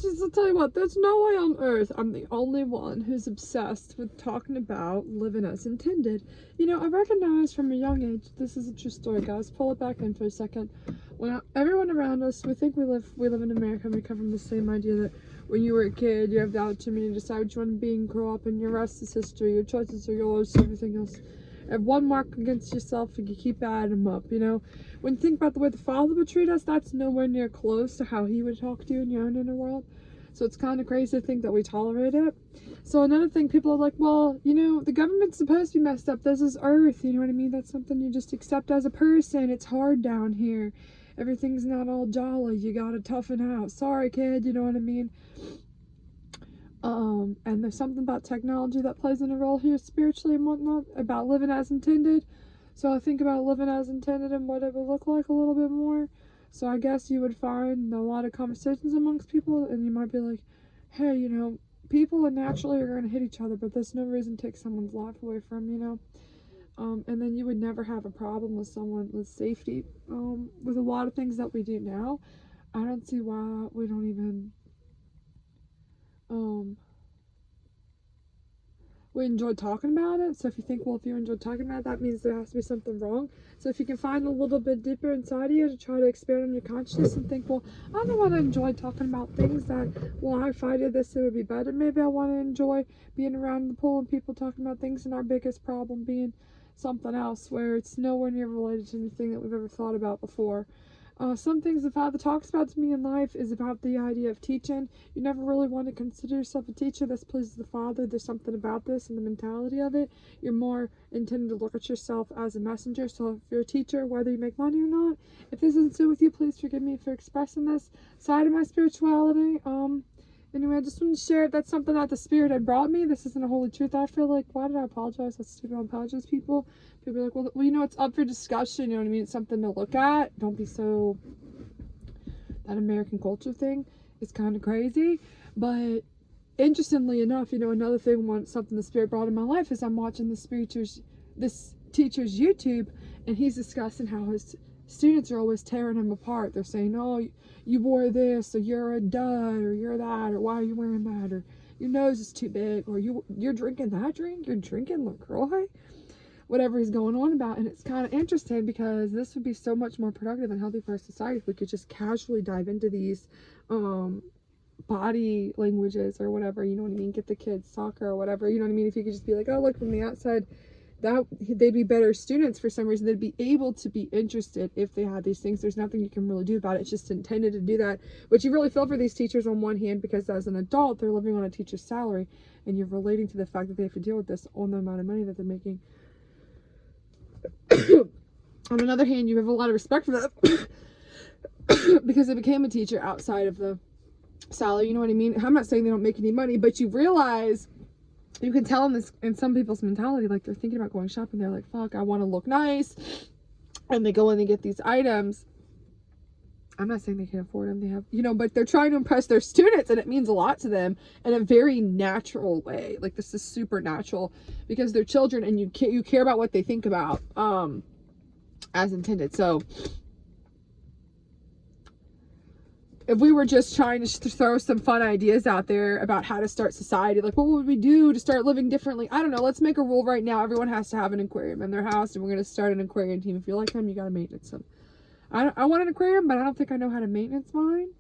just to tell you what, there's no way on earth I'm the only one who's obsessed with talking about living as intended. You know, I recognize from a young age, this is a true story, guys. Pull it back in for a second. When everyone around us, we think we live in America, and we come from the same idea that when you were a kid, you have the opportunity to decide what you want to be and grow up, and your rest is history. Your choices are yours, everything else. Have one mark against yourself, and you keep adding them up, you know? When you think about the way the Father would treat us, that's nowhere near close to how He would talk to you in your own inner world. So it's kind of crazy to think that we tolerate it. So another thing, people are like, well, you know, the government's supposed to be messed up. This is Earth, you know what I mean? That's something you just accept as a person. It's hard down here. Everything's not all jolly. You gotta toughen out. Sorry, kid, you know what I mean? And there's something about technology that plays in a role here spiritually and whatnot, about living as intended. So I think about living as intended and what it would look like a little bit more. So I guess you would find a lot of conversations amongst people, and you might be like, hey, you know, people naturally are going to hit each other, but there's no reason to take someone's life away from, you know. And then you would never have a problem with someone with safety. With a lot of things that we do now, I don't see why we don't even we enjoy talking about it. So if you think, well, if you enjoy talking about it, that means there has to be something wrong. So if you can find a little bit deeper inside of you to try to expand on your consciousness and think, well, I don't want to enjoy talking about things that, well, if I did this, it would be better. Maybe I want to enjoy being around the pool and people talking about things, and our biggest problem being something else where it's nowhere near related to anything that we've ever thought about before. Some things the Father talks about to me in life is about the idea of teaching. You never really want to consider yourself a teacher. This pleases the Father. There's something about this and the mentality of it. You're more intended to look at yourself as a messenger. So if you're a teacher, whether you make money or not, if this isn't so with you, please forgive me for expressing this side of my spirituality. Anyway, I just wanted to share that's something that the Spirit had brought me. This isn't a holy truth. I feel like, why did I apologize? That's stupid. I apologize, people. People are like, well, you know, it's up for discussion. You know what I mean? It's something to look at. Don't be so... That American culture thing is kind of crazy. But interestingly enough, you know, another thing, something the Spirit brought in my life is I'm watching this teacher's YouTube, and he's discussing how his students are always tearing him apart. They're saying, oh, you wore this, or you're a dud, or you're that, or why are you wearing that, or your nose is too big, or you're drinking that drink, you're drinking LaCroix, whatever he's going on about. And it's kind of interesting because this would be so much more productive and healthy for our society if we could just casually dive into these body languages or whatever, you know what I mean, get the kids soccer or whatever, you know what I mean. If you could just be like, oh, look, from the outside, that they'd be better students for some reason. They'd be able to be interested if they had these things. There's nothing you can really do about it. It's just intended to do that. But you really feel for these teachers on one hand, because as an adult, they're living on a teacher's salary, and you're relating to the fact that they have to deal with this on the amount of money that they're making. On another hand, you have a lot of respect for them because they became a teacher outside of the salary, you know what I mean? I'm not saying they don't make any money, but you realize, you can tell in some people's mentality, like they're thinking about going shopping, they're like, fuck, I want to look nice, and they go in and get these items. I'm not saying they can't afford them, they have, you know, but they're trying to impress their students, and it means a lot to them in a very natural way. Like, this is super natural because they're children, and you care about what they think about as intended. So if we were just trying to throw some fun ideas out there about how to start society, like what would we do to start living differently? I don't know. Let's make a rule right now. Everyone has to have an aquarium in their house, and we're going to start an aquarium team. If you like them, you got to maintenance them. I want an aquarium, but I don't think I know how to maintenance mine.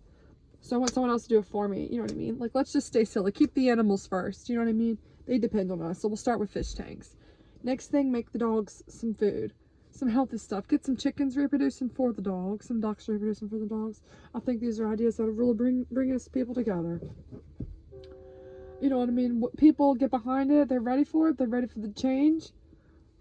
So I want someone else to do it for me. You know what I mean? Like, let's just stay silly. Keep the animals first. You know what I mean? They depend on us. So we'll start with fish tanks. Next thing, make the dogs some food. Some healthy stuff. Get some chickens reproducing for the dogs. Some ducks reproducing for the dogs. I think these are ideas that will really bring us people together. You know what I mean? People get behind it. They're ready for it. They're ready for the change.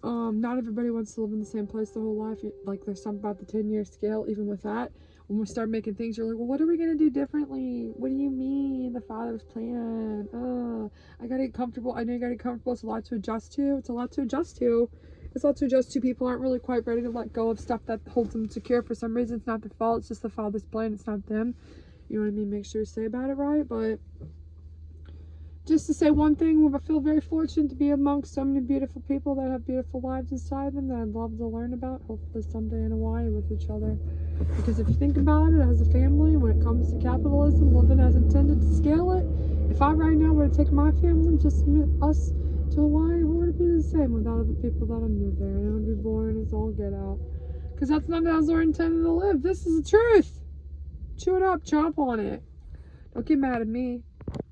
Not everybody wants to live in the same place their whole life. Like, there's something about the 10-year scale. Even with that, when we start making things, you're like, well, what are we going to do differently? What do you mean? The Father's plan. I got to get comfortable. I know you got to get comfortable. It's a lot to adjust to. It's a lot to adjust to. People aren't really quite ready to let go of stuff that holds them secure for some reason. It's not their fault. It's just the Father's plan. It's not them. You know what I mean? Make sure you say about it right. But just to say one thing, I feel very fortunate to be amongst so many beautiful people that have beautiful lives inside them that I'd love to learn about, hopefully someday in Hawaii with each other. Because if you think about it, as a family, when it comes to capitalism, isn't living as intended to scale it. If I right now were to take my family, just us, to Hawaii, what would it be the same without the people that I knew there? And it would be boring as all get out. Because that's not as we're intended to live. This is the truth. Chew it up, chomp on it. Don't get mad at me.